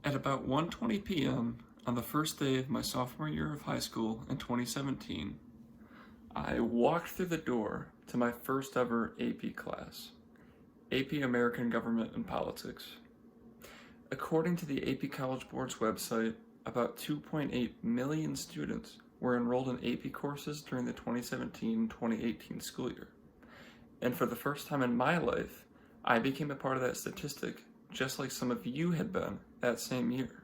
At about 1:20 p.m. on the first day of my sophomore year of high school in 2017, I walked through the door to my first ever AP class, AP American Government and Politics. According to the AP College Board's website, about 2.8 million students were enrolled in AP courses during the 2017-2018 school year. And for the first time in my life, I became a part of that statistic, just like some of you had been that same year.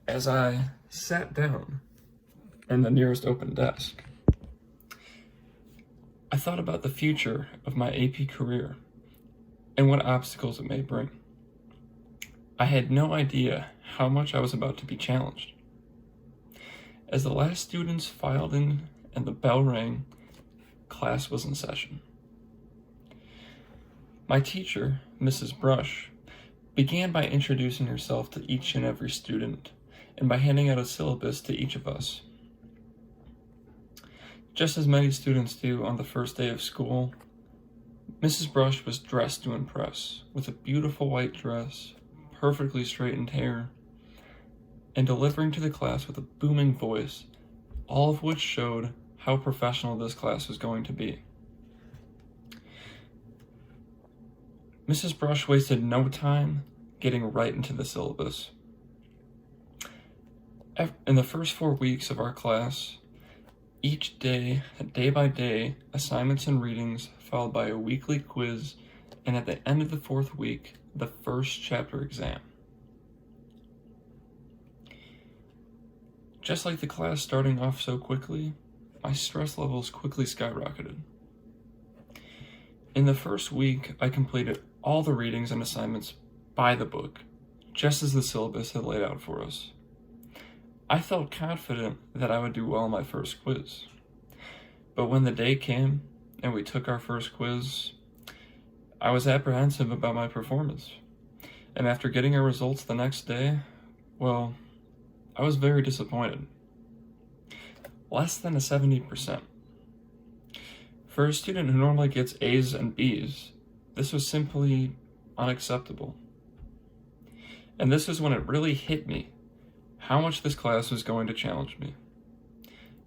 As I sat down in the nearest open desk, I thought about the future of my AP career and what obstacles it may bring. I had no idea how much I was about to be challenged. As the last students filed in and the bell rang, class was in session. My teacher, Mrs. Brush, began by introducing herself to each and every student and by handing out a syllabus to each of us. Just as many students do on the first day of school, Mrs. Brush was dressed to impress, with a beautiful white dress, perfectly straightened hair, and delivering to the class with a booming voice, all of which showed how professional this class was going to be. Mrs. Brush wasted no time getting right into the syllabus. In the first 4 weeks of our class, each day, day by day, assignments and readings, followed by a weekly quiz, and at the end of the 4th week, the first chapter exam. Just like the class starting off so quickly, my stress levels quickly skyrocketed. In the first week, I completed all the readings and assignments by the book, just as the syllabus had laid out for us. I felt confident that I would do well in my first quiz. But when the day came and we took our first quiz, I was apprehensive about my performance. And after getting our results the next day, well, I was very disappointed. Less than a 70%. For a student who normally gets A's and B's, this was simply unacceptable. And this is when it really hit me how much this class was going to challenge me.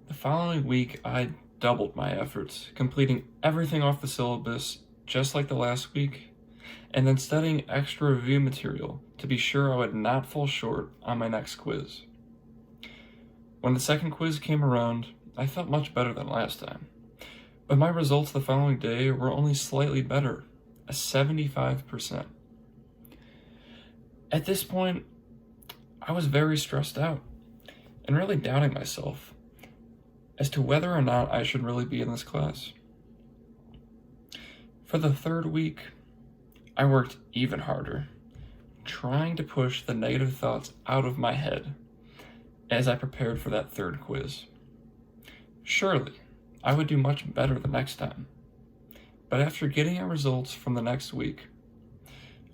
The following week, I doubled my efforts, completing everything off the syllabus just like the last week, and then studying extra review material to be sure I would not fall short on my next quiz. When the second quiz came around, I felt much better than last time, but my results the following day were only slightly better, a 75%. At this point, I was very stressed out and really doubting myself as to whether or not I should really be in this class. For the 3rd week, I worked even harder, trying to push the negative thoughts out of my head as I prepared for that 3rd quiz. Surely, I would do much better the next time. But after getting our results from the next week,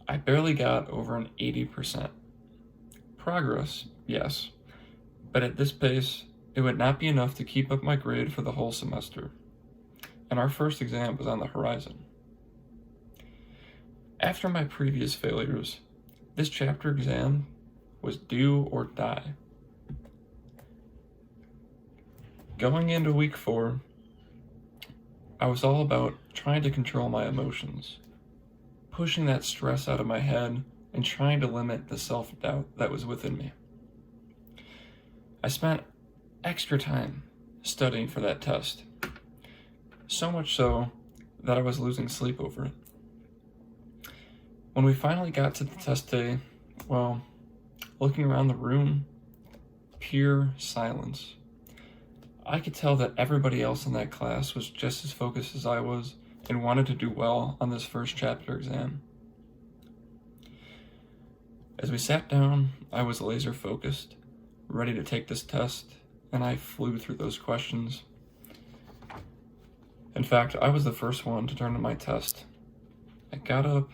I barely got over an 80%. Progress, yes, but at this pace, it would not be enough to keep up my grade for the whole semester, and our first exam was on the horizon. After my previous failures, this chapter exam was do or die. Going into week 4, I was all about trying to control my emotions, pushing that stress out of my head, and trying to limit the self-doubt that was within me. I spent extra time studying for that test, so much so that I was losing sleep over it. When we finally got to the test day, well, looking around the room, pure silence. I could tell that everybody else in that class was just as focused as I was and wanted to do well on this first chapter exam. As we sat down, I was laser focused, ready to take this test, and I flew through those questions. In fact, I was the first one to turn in my test. I got up,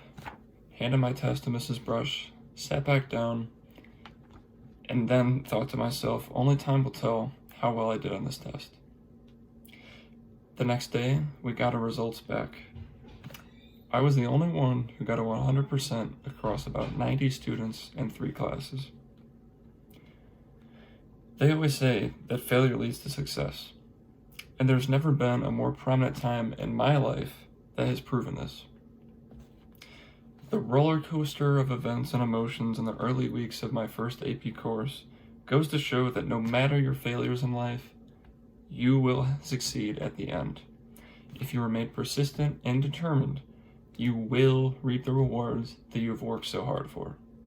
handed my test to Mrs. Brush, sat back down, and then thought to myself, only time will tell how well I did on this test. The next day, we got our results back. I was the only one who got a 100% across about 90 students and 3 classes. They always say that failure leads to success, and there's never been a more prominent time in my life that has proven this. The roller coaster of events and emotions in the early weeks of my first AP course goes to show that no matter your failures in life, you will succeed at the end. If you remain persistent and determined, you will reap the rewards that you have worked so hard for.